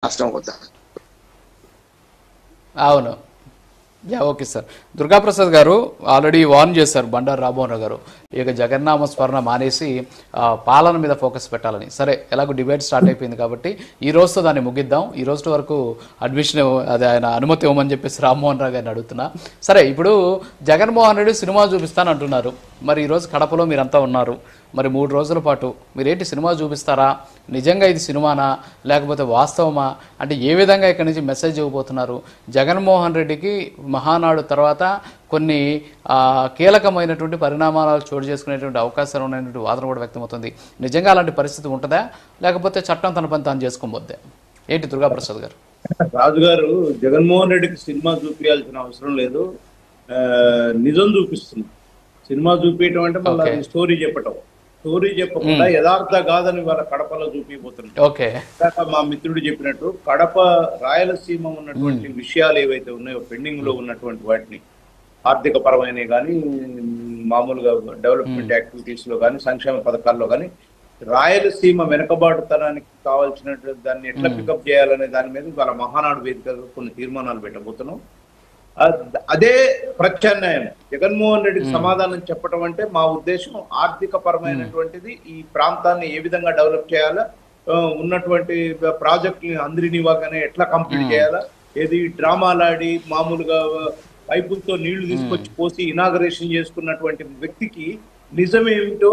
నష్టం అవుతా. అవును. Okay sir. దుర్గాప్రసాద్ గారు ఆల్రెడీ వార్న్ చేశారు బండారు రామ్మోహన్ రావు గారు, ఇక జగన్నామ స్మరణ మానేసి పాలన మీద ఫోకస్ పెట్టాలని. సరే, ఎలాగో డిబేట్ స్టార్ట్ అయిపోయింది కాబట్టి ఈ రోజుతో దాన్ని ముగిద్దాం. ఈ రోజు వరకు అడ్మిషన్ అది ఆయన అనుమతి ఇవ్వమని చెప్పేసి రామ్మోహన్ రావు గారిని అడుగుతున్నా. సరే, ఇప్పుడు జగన్మోహన్ రెడ్డి సినిమా చూపిస్తాను అంటున్నారు. మరి ఈరోజు కడపలో మీరంతా ఉన్నారు. మరి 3 రోజుల పాటు మీరేంటి సినిమా చూపిస్తారా? నిజంగా ఇది సినిమానా లేకపోతే వాస్తవమా? అంటే ఏ విధంగా ఇక్కడి నుంచి మెసేజ్ ఇవ్వబోతున్నారు? జగన్మోహన్ రెడ్డికి మహానాడు తర్వాత కొన్ని కీలకమైనటువంటి పరిణామాలు చోటు చేసుకునేటువంటి అవకాశాలు ఉన్నటువంటి వాదన కూడా వ్యక్తమవుతుంది. నిజంగా అలాంటి పరిస్థితి ఉంటుందా లేకపోతే చట్టం తన పని తాను చేసుకోబోద్దే? ఏంటి దుర్గాప్రసాద్ గారు? రాజు గారు, జగన్మోహన్ రెడ్డికి సినిమా చూపించాల్సిన అవసరం లేదు, నిజం చూపిస్తుంది. సినిమా చూపించడం అంటే మళ్ళీ స్టోరీ చెప్పటం. స్టోరీ చెప్పకుండా యథార్థ కాదని వాళ్ళ కడపలో చూపించబోతున్నారు. మా మిత్రుడు చెప్పినట్టు కడప రాయలసీమ ఉన్నటువంటి విషయాలు ఏవైతే ఉన్నాయో పెండింగ్ లో ఉన్నటువంటి వాటిని, ఆర్థిక పరమైన కానీ మామూలుగా డెవలప్మెంట్ యాక్టివిటీస్ లో కానీ సంక్షేమ పథకాల్లో కానీ రాయలసీమ వెనకబాటుతనానికి కావాల్సినటువంటి దాన్ని ఎట్లా పికప్ చేయాలనే దాని మీద వాళ్ళ మహానాడు వేదికగా కొన్ని తీర్మానాలు పెట్టబోతున్నాం. అదే ప్రత్యామ్నాయం. జగన్మోహన్ రెడ్డికి సమాధానం చెప్పడం అంటే మా ఉద్దేశం ఆర్థిక పరమైనటువంటిది, ఈ ప్రాంతాన్ని ఏ విధంగా డెవలప్ చేయాలా, ఉన్నటువంటి ప్రాజెక్టుని అందరినివ్వగానే ఎట్లా కంప్లీట్ చేయాలా, ఏది డ్రామాలాడి మామూలుగా పైపులతో నీళ్లు తీసుకొచ్చి పోసి ఇనాగరేషన్ చేసుకున్నటువంటి వ్యక్తికి నిజమేమిటో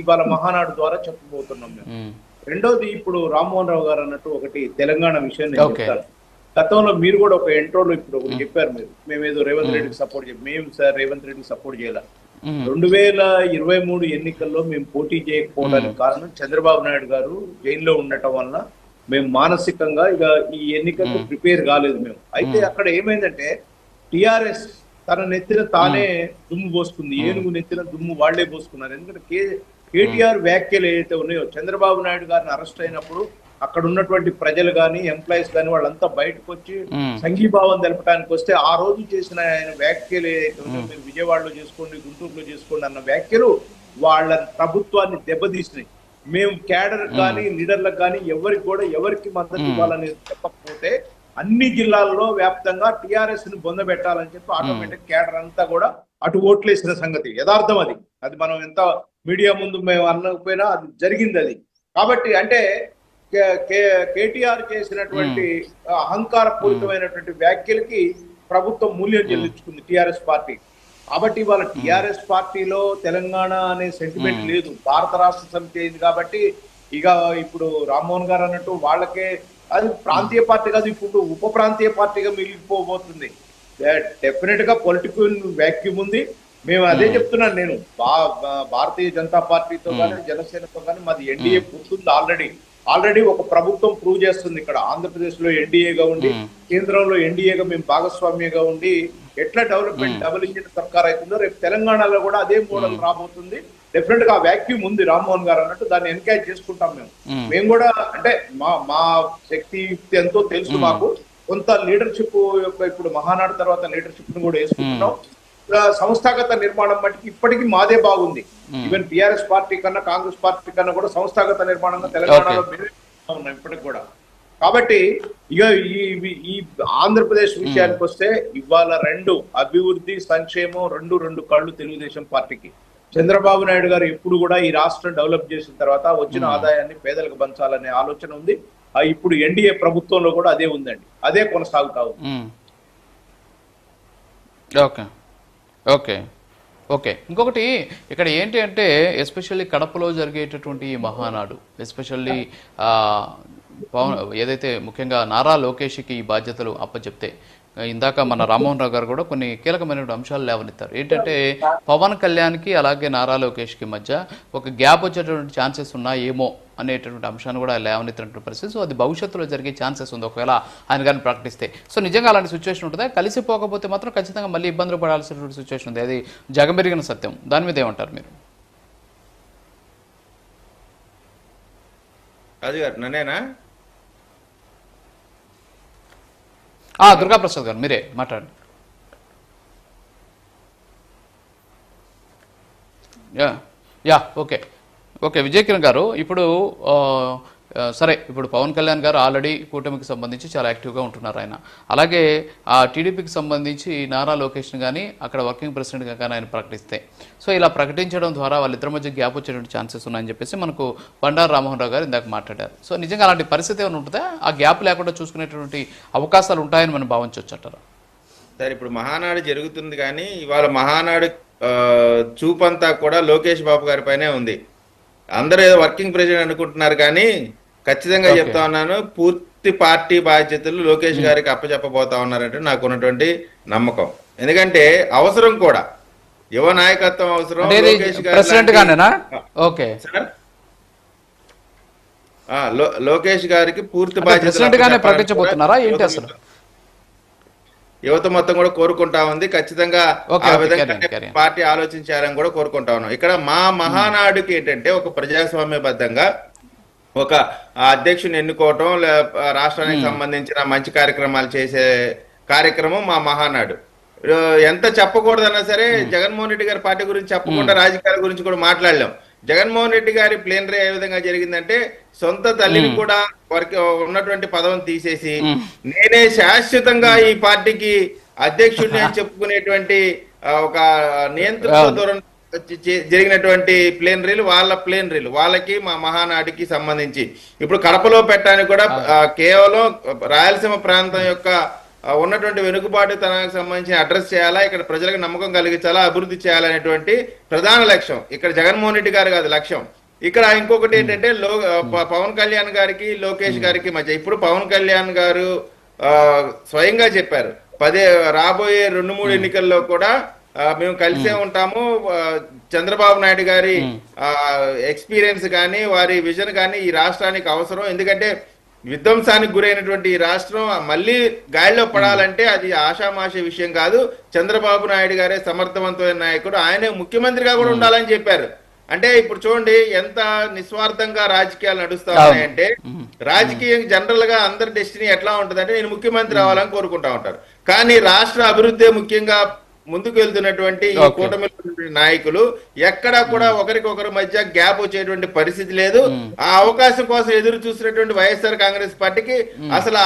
ఇవాళ మహానాడు ద్వారా చెప్పబోతున్నాం మేము. రెండోది, ఇప్పుడు రామ్మోహన్ రావు గారు అన్నట్టు ఒకటి తెలంగాణ విషయం నేను చెప్తాను. గతంలో మీరు కూడా ఒక ఇంట్రోలో ఇప్పుడు ఒకటి చెప్పారు, మేమేదో రేవంత్ రెడ్డికి సపోర్ట్ చేయాలి. మేము సార్ రేవంత్ రెడ్డికి సపోర్ట్ చేయాలి. 2023 ఎన్నికల్లో మేము పోటీ చేయకపోవడానికి కారణం చంద్రబాబు నాయుడు గారు జైల్లో ఉండటం వల్ల మేము మానసికంగా ఇక ఈ ఎన్నికలకు ప్రిపేర్ కాలేదు మేము. అయితే అక్కడ ఏమైందంటే టిఆర్ఎస్ తన నెత్తిన తానే దుమ్ము పోసుకుంది. ఏనుగు నెత్తిన దుమ్ము వాళ్లే పోసుకున్నారు. ఎందుకంటే కేటీఆర్ వ్యాఖ్యలు ఏదైతే ఉన్నాయో, చంద్రబాబు నాయుడు గారిని అరెస్ట్ అయినప్పుడు అక్కడ ఉన్నటువంటి ప్రజలు కానీ ఎంప్లాయీస్ కానీ వాళ్ళంతా బయటకు వచ్చి సంఘీభావం తెలపడానికి వస్తే ఆ రోజు చేసిన ఆయన వ్యాఖ్యలు ఏదైతే ఉన్నాయో, మీరు విజయవాడలో చేసుకోండి, గుంటూరులో చేసుకోండి అన్న వ్యాఖ్యలు వాళ్ళ ప్రభుత్వాన్ని దెబ్బతీసినాయి. మేము క్యాడర్ కానీ లీడర్లకు కానీ ఎవరికి మద్దతు ఇవ్వాలని చెప్పకపోతే అన్ని జిల్లాల్లో వ్యాప్తంగా టిఆర్ఎస్ ని బొందబెట్టాలని చెప్పి ఆటోమేటిక్ క్యాడర్ అంతా కూడా అటు ఓట్లేసిన సంగతి యథార్థం. అది మనం ఎంత మీడియా ముందు మేము అనకపోయినా అది జరిగింది. అది కాబట్టి అంటే కేటీఆర్ చేసినటువంటి అహంకారపూరితమైనటువంటి వ్యాఖ్యలకి ప్రభుత్వం మూల్యం చెల్లించుకుంది టిఆర్ఎస్ పార్టీ. కాబట్టి ఇవాళ టిఆర్ఎస్ పార్టీలో తెలంగాణ అనే సెంటిమెంట్ లేదు, భారత రాష్ట్ర సమితి అయింది. కాబట్టి ఇక ఇప్పుడు రామ్మోహన్ గారు అన్నట్టు వాళ్ళకే అది ప్రాంతీయ పార్టీ కాదు, ఇప్పుడు ఉప ప్రాంతీయ పార్టీగా మిగిలిపోబోతుంది. డెఫినెట్ గా పొలిటికల్ వ్యాక్యూమ్ ఉంది. మేము అదే చెప్తున్నాను. నేను భారతీయ జనతా పార్టీతో కానీ జనసేనతో కానీ మాది ఎన్డీఏ పుట్టింది. ఆల్రెడీ ఒక ప్రభుత్వం ప్రూవ్ చేస్తుంది. ఇక్కడ ఆంధ్రప్రదేశ్ లో ఎన్డీఏగా ఉండి, కేంద్రంలో ఎన్డీఏగా మేము భాగస్వామ్యంగా ఉండి ఎట్లా డెవలప్మెంట్ డబుల్ ఇంజిన్ సర్కార్ అవుతుందో రేపు తెలంగాణలో కూడా అదే మోడల్ రాబోతుంది. డెఫినెట్ గా ఆ వ్యాక్యూమ్ ఉంది. రామ్మోహన్ గారు అన్నట్టు దాన్ని ఎన్కరేజ్ చేసుకుంటాం మేము కూడా. అంటే మా శక్తి యుక్తి ఎంతో తెలుసు మాకు. కొంత లీడర్షిప్ ఇప్పుడు మహానాడు తర్వాత లీడర్షిప్ ను కూడా వేసుకుంటున్నాం. సంస్థాగత నిర్మాణం మట్టికి ఇప్పటికీ మాదే బాగుంది. ఈవెన్ టిఆర్ఎస్ పార్టీ కన్నా కాంగ్రెస్ పార్టీ కన్నా కూడా సంస్థాగత నిర్మాణంగా తెలంగాణలో ఉన్నాం ఇప్పటికి కూడా. కాబట్టి ఇక ఈ ఆంధ్రప్రదేశ్ విషయానికి వస్తే ఇవాళ రెండు అభివృద్ధి సంక్షేమం రెండు కళ్ళు తెలుగుదేశం పార్టీకి. చంద్రబాబు నాయుడు గారు ఎప్పుడు కూడా ఈ రాష్ట్రం డెవలప్ చేసిన తర్వాత వచ్చిన ఆదాయాన్ని పేదలకు పంచాలనే ఆలోచన ఉంది. ఇప్పుడు ఎన్డీఏ ప్రభుత్వంలో కూడా అదే ఉందండి, అదే కొనసాగుతా ఉంది. ఓకే. ఇంకొకటి ఇక్కడ ఏంటి అంటే, ఎస్పెషల్లీ కడపలో జరిగేటటువంటి మహానాడు, ఎస్పెషల్లీ ఏదైతే ముఖ్యంగా నారా లోకేష్కి ఈ బాధ్యతలు అప్పచెప్తే, ఇందాక మన రామ్మోహన్ రావు గారు కూడా కొన్ని కీలకమైన అంశాలు లేవనెత్తారు. ఏంటంటే పవన్ కళ్యాణ్కి అలాగే నారా లోకేష్కి మధ్య ఒక గ్యాప్ వచ్చేటువంటి ఛాన్సెస్ ఉన్నాయేమో అనేటటువంటి అంశాన్ని కూడా లేవనెత్తినటువంటి పరిస్థితి. సో అది భవిష్యత్తులో జరిగే ఛాన్సెస్ ఉంది ఒకవేళ ఆయన కానీ ప్రకటిస్తే. సో నిజంగా అలాంటి సిచ్యువేషన్ ఉంటుందా? కలిసిపోకపోతే మాత్రం ఖచ్చితంగా మళ్ళీ ఇబ్బందులు పడాల్సినటువంటి సిచ్యువేషన్ ఉంది. అది జగమెరిగిన సత్యం. దాని మీద ఏమంటారు మీరు? రాజు గారు, నన్నేనా? దుర్గాప్రసాద్ గారు మీరే మాట్లాడండి. ఓకే విజయ్ కిరణ్ గారు, ఇప్పుడు సరే ఇప్పుడు పవన్ కళ్యాణ్ గారు ఆల్రెడీ కూటమికి సంబంధించి చాలా యాక్టివ్గా ఉంటున్నారు ఆయన. అలాగే ఆ టీడీపీకి సంబంధించి నారా లోకేష్ని కానీ అక్కడ వర్కింగ్ ప్రెసిడెంట్గా కానీ ఆయన ప్రకటిస్తే, సో ఇలా ప్రకటించడం ద్వారా వాళ్ళిద్దరి మధ్య గ్యాప్ వచ్చేటువంటి ఛాన్సెస్ ఉన్నాయని చెప్పేసి మనకు బండారు రామ్మోహన్ రావు గారు ఇందాక మాట్లాడారు. సో నిజంగా అలాంటి పరిస్థితి ఏమైనా ఉంటుందా? ఆ గ్యాప్ లేకుండా చూసుకునేటువంటి అవకాశాలు ఉంటాయని మనం భావించవచ్చు అంటారా? సరే, ఇప్పుడు మహానాడు జరుగుతుంది కానీ ఇవాళ మహానాడు చూపంతా కూడా లోకేష్ బాబు గారి పైనే ఉంది. అందరూ ఏదో వర్కింగ్ ప్రెసిడెంట్ అనుకుంటున్నారు కానీ ఖచ్చితంగా చెప్తా ఉన్నాను, పూర్తి పార్టీ బాధ్యతలు లోకేష్ గారికి అప్పచెప్పబోతా ఉన్నారంటే నాకు ఉన్నటువంటి నమ్మకం. ఎందుకంటే అవసరం కూడా, యువ నాయకత్వం అవసరం. లోకేష్ లోకేష్ గారికి పూర్తి బాధ్యత యువత మొత్తం కూడా కోరుకుంటా ఉంది. ఖచ్చితంగా ఆ విధంగా పార్టీ ఆలోచించాలని కూడా కోరుకుంటా ఉన్నాం. ఇక్కడ మా మహానాడుకి ఏంటంటే ఒక ప్రజాస్వామ్యబద్ధంగా ఒక అధ్యక్షుని ఎన్నుకోవటం, రాష్ట్రానికి సంబంధించిన మంచి కార్యక్రమాలు చేసే కార్యక్రమం మా మహానాడు. ఎంత చెప్పకూడదన్నా సరే జగన్మోహన్ రెడ్డి గారి పార్టీ గురించి చెప్పకుండా రాజకీయాల గురించి కూడా మాట్లాడలేం. జగన్మోహన్ రెడ్డి గారి ప్లేనరీ ఏ విధంగా జరిగిందంటే సొంత తల్లిని కూడా వారికి ఉన్నటువంటి పదవిని తీసేసి నేనే శాశ్వతంగా ఈ పార్టీకి అధ్యక్షుడిని అని చెప్పుకునేటువంటి ఒక నియంత్రణ దూరం జరిగినటువంటి ప్లేనరీలు వాళ్ళకి మా మహానాడికి సంబంధించి ఇప్పుడు కడపలో పెట్టడానికి కూడా కేవలం రాయలసీమ ప్రాంతం యొక్క ఉన్నటువంటి వెనుకబాటుతనానికి సంబంధించి అడ్రస్ చేయాలా, ఇక్కడ ప్రజలకు నమ్మకం కలిగించాలా, అభివృద్ధి చేయాలనేటువంటి ప్రధాన లక్ష్యం ఇక్కడ జగన్మోహన్ రెడ్డి గారు కాదు లక్ష్యం. ఇక్కడ ఇంకొకటి ఏంటంటే పవన్ కళ్యాణ్ గారికి లోకేష్ గారికి మధ్య ఇప్పుడు పవన్ కళ్యాణ్ గారు స్వయంగా చెప్పారు, రాబోయే 2-3 ఎన్నికల్లో కూడా మేము కలిసే ఉంటాము. చంద్రబాబు నాయుడు గారి ఎక్స్పీరియన్స్ కానీ వారి విజన్ కానీ ఈ రాష్ట్రానికి అవసరం. ఎందుకంటే విధ్వంసానికి గురైనటువంటి ఈ రాష్ట్రం మళ్ళీ గాలిలో పడాలంటే అది ఆషామాషి విషయం కాదు. చంద్రబాబు నాయుడు గారే సమర్థవంతమైన నాయకుడు, ఆయనే ముఖ్యమంత్రిగా కూడా ఉండాలని చెప్పారు. అంటే ఇప్పుడు చూడండి ఎంత నిస్వార్థంగా రాజకీయాలు నడుస్తా ఉన్నాయంటే, రాజకీయం జనరల్ గా అందరి డెస్టినీ ఎట్లా ఉంటుందంటే నేను ముఖ్యమంత్రి అవ్వాలని కోరుకుంటా ఉంటారు. కానీ రాష్ట్ర అభివృద్ధి ముఖ్యంగా ముందుకు వెళ్తున్నటువంటి ఈ కూటమి నాయకులు ఎక్కడా కూడా ఒకరికొకరి మధ్య గ్యాప్ వచ్చేటువంటి పరిస్థితి లేదు. ఆ అవకాశం కోసం ఎదురు చూసినటువంటి వైఎస్ఆర్ కాంగ్రెస్ పార్టీకి అసలు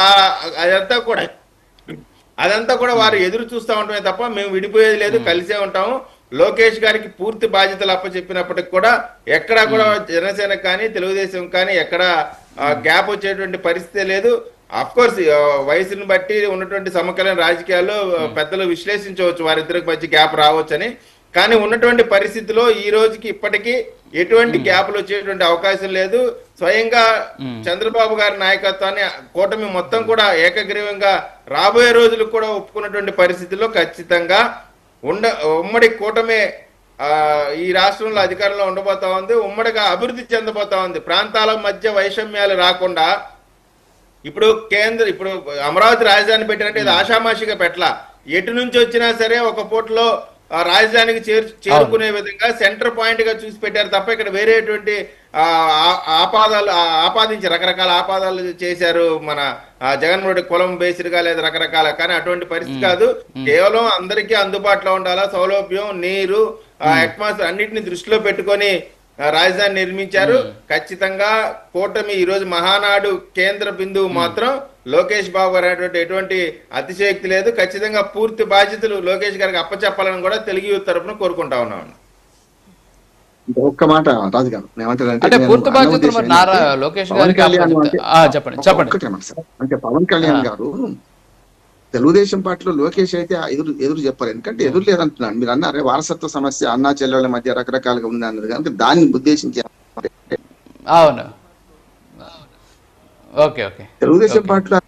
అదంతా కూడా వారు ఎదురు చూస్తూ ఉంటామే తప్ప మేము విడిపోయేది లేదు, కలిసే ఉంటాము. లోకేష్ గారికి పూర్తి బాధ్యతలు అప్పచెప్పినప్పటికి కూడా ఎక్కడా కూడా జనసేన కానీ తెలుగుదేశం కానీ ఎక్కడ గ్యాప్ వచ్చేటువంటి పరిస్థితి లేదు. అఫ్ కోర్స్ వయసుని బట్టి ఉన్నటువంటి సమకాలీన రాజకీయాల్లో పెద్దలు విశ్లేషించవచ్చు వారిద్దరికి మధ్య గ్యాప్ రావచ్చని. కానీ ఉన్నటువంటి పరిస్థితిలో ఈ రోజుకి ఇప్పటికీ ఎటువంటి గ్యాప్లు వచ్చేటువంటి అవకాశం లేదు. స్వయంగా చంద్రబాబు గారి నాయకత్వాన్ని కూటమి మొత్తం కూడా ఏకగ్రీవంగా రాబోయే రోజులకు కూడా ఒప్పుకున్నటువంటి పరిస్థితుల్లో ఖచ్చితంగా ఉమ్మడి కూటమి ఈ రాష్ట్రంలో అధికారంలో ఉండబోతా ఉంది. ఉమ్మడిగా అభివృద్ధి చెందబోతా ఉంది. ప్రాంతాల మధ్య వైషమ్యాలు రాకుండా ఇప్పుడు అమరావతి రాజధాని పెట్టినట్టు ఇది ఆషామాషిగా పెట్టలా. ఎటు నుంచి వచ్చినా సరే ఒక పూటలో రాజధానికి చేరుకునే విధంగా సెంటర్ పాయింట్ గా చూసి పెట్టారు తప్ప ఇక్కడ వేరేటువంటి రకరకాల ఆపాదాలు చేశారు మన జగన్మోహన్ రెడ్డి కులం బేస్డ్ గా లేదా రకరకాల. కానీ అటువంటి పరిస్థితి కాదు. కేవలం అందరికీ అందుబాటులో ఉండాలా, సౌలభ్యం, నీరు, అట్మాస్ఫియర్ అన్నిటిని దృష్టిలో పెట్టుకొని రాజధాని నిర్మించారు. ఖచ్చితంగా కూటమి ఈ రోజు మహానాడు కేంద్ర బిందువు మాత్రం లోకేష్ బాబు గారు అనేటువంటి ఎటువంటి అతిశయోక్తి లేదు. ఖచ్చితంగా పూర్తి బాధ్యతలు లోకేష్ గారికి అప్పచెప్పాలని కూడా తెలుగు యూత్ తరఫున కోరుకుంటా ఉన్నాను. ఒక్క మాట రాజు గారు అంటే పవన్ కళ్యాణ్ గారు తెలుగుదేశం పార్టీలో లోకేష్ అయితే ఎదురు చెప్పారు. ఎందుకంటే ఎదురు లేదంటున్నాను. మీరు అన్నారే వారసత్వ సమస్య అన్నా చెల్లెళ్ళ మధ్య రకరకాలుగా ఉంది అన్నది కనుక దాన్ని ఉద్దేశించి తెలుగుదేశం పార్టీలో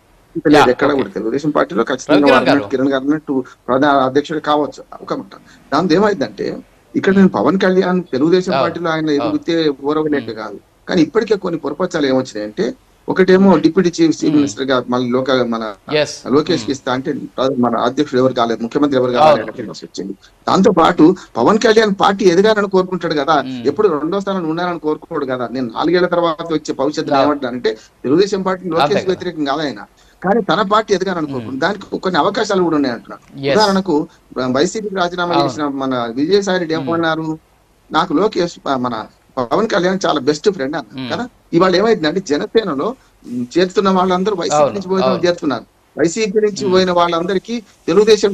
లేదు ఎక్కడ కూడా. తెలుగుదేశం పార్టీలో ఖచ్చితంగా కిరణ్ గారు అన్నట్టు ప్రధాన అధ్యక్షుడు కావచ్చు ఒక మాట. దాంతో ఏమైందంటే ఇక్కడ నేను పవన్ కళ్యాణ్ తెలుగుదేశం పార్టీలో ఆయన ఎదుగుతే ఓరవలేక కాదు. కానీ ఇప్పటికే కొన్ని పొరపచ్చాలు ఏమొచ్చినాయంటే, ఒకటేమో డిప్యూటీ చీఫ్ మినిస్టర్ గా మన లోకేష్ కి ఇస్తా అంటే మన అధ్యక్షుడు ఎవరు కాలేదు, ముఖ్యమంత్రి ఎవరు కాలేదు వచ్చింది. దాంతో పాటు పవన్ కళ్యాణ్ పార్టీ ఎదగాలని కోరుకుంటాడు కదా, ఎప్పుడు 2వ స్థానంలో ఉండాలని కోరుకోడు కదా. నేను 4 ఏళ్ల తర్వాత వచ్చే భవిష్యత్తు ఏమంటానంటే తెలుగుదేశం పార్టీ లోకేష్ వ్యతిరేకం కాదు ఆయన, కానీ తన పార్టీ ఎదగాలనుకోకుండా దానికి కొన్ని అవకాశాలు కూడా ఉన్నాయి అంటున్నారు. ఉదాహరణకు వైసీపీకి రాజీనామా చేసిన మన విజయసాయి రెడ్డి ఏమన్నారు, నాకు లోకేష్ మన పవన్ కళ్యాణ్ చాలా బెస్ట్ ఫ్రెండ్ అన్న కదా. ఇవాళ ఏమైందంటే జనసేనలో చేరుతున్న వాళ్ళందరూ వైసీపీ నుంచి పోయిన చేరుతున్నారు. వైసీపీ నుంచి పోయిన వాళ్ళందరికీ తెలుగుదేశం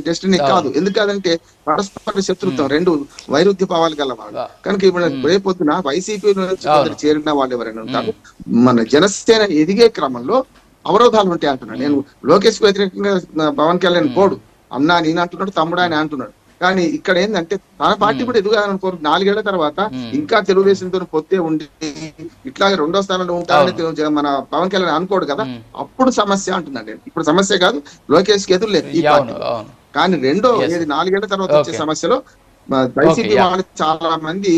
డెస్టినీ కాదు. ఎందుకంటే పరస్పర శత్రుత్వం, రెండు వైరుధ్య భావాలు గల వాళ్ళు కనుక ఇప్పుడు రేపొద్దున వైసీపీ నుంచి కొందరు చేరిన వాళ్ళు ఎవరైనా ఉంటారు. మన జనసేన ఎదిగే క్రమంలో అవరోధాలు ఉంటాయి అంటున్నాడు. నేను లోకేష్ వ్యతిరేకంగా పవన్ కళ్యాణ్ పోడు, అన్నా నేను అంటున్నాడు, తమ్ముడా అని అంటున్నాడు. కానీ ఇక్కడ ఏంటంటే తన పార్టీ కూడా ఎదుగాలని కోరు 4 ఏళ్ల తర్వాత ఇంకా తెలుగుదేశంతో పొత్తే ఉండి ఇట్లాగే 2వ స్థానంలో ఉంటారని మన పవన్ కళ్యాణ్ అనుకోడు కదా, అప్పుడు సమస్య అంటున్నాను నేను. ఇప్పుడు సమస్య కాదు, లోకేష్ కి ఎదురు లేదు ఈ పార్టీ. కానీ 4 ఏళ్ల తర్వాత వచ్చే సమస్యలో వైసీపీ వాళ్ళు చాలా మంది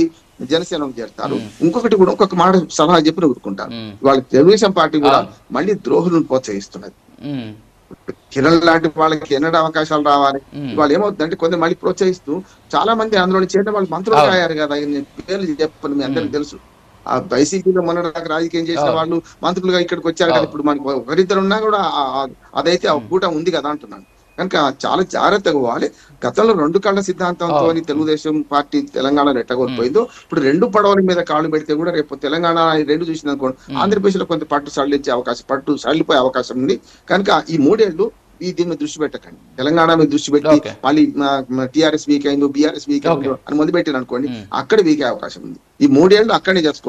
జనసేనకు చేరుతారు. ఇంకొక మాట సలహా చెప్పి ఊరుకుంటారు. వాళ్ళ తెలుగుదేశం పార్టీ కూడా మళ్ళీ ద్రోహులను ప్రోత్సహిస్తున్నది. కిరణ్ లాంటి వాళ్ళకి ఎన్నడ అవకాశాలు రావాలి. వాళ్ళు ఏమవుతుందంటే కొందరు మళ్ళీ ప్రోత్సహిస్తూ చాలా మంది అందులో చేరిన వాళ్ళు మంత్రులు అయ్యారు కదా, పేర్లు చెప్పను మీ అందరికి తెలుసు. ఆ వైసీపీలో మొన్న రాజకీయం చేసిన వాళ్ళు మంత్రులుగా ఇక్కడికి వచ్చారు కదా. ఇప్పుడు మనకి ఒకరిద్దరు ఉన్నా కూడా అదైతే ఆ కూటమి ఉంది కదా అంటున్నాను. కనుక చాలా జాగ్రత్తగా పోవాలి. గతంలో 2 కళ్ళ సిద్ధాంతంతో తెలుగుదేశం పార్టీ తెలంగాణలో ఎట్టగోల్పోయిందో ఇప్పుడు 2 పడవల మీద కాళ్ళు పెడితే కూడా రేపు తెలంగాణ 2 చూసింది అనుకోండి, ఆంధ్రప్రదేశ్ లో కొంత పట్టు సడలిపోయే అవకాశం ఉంది. కనుక ఈ 3 ఏళ్లు దీని మీద దృష్టి పెట్టకండి. తెలంగాణ మీద దృష్టి పెట్టి మళ్ళీ టీఆర్ఎస్ వీక్ అయిందో, బీఆర్ఎస్ వీక్ అయిందో అని మొదలు పెట్టారు అనుకోండి, అక్కడ వీక్ అయ్యే అవకాశం ఉంది. ఈ 3 ఏళ్లు అక్కడనే చేసుకోవాలి.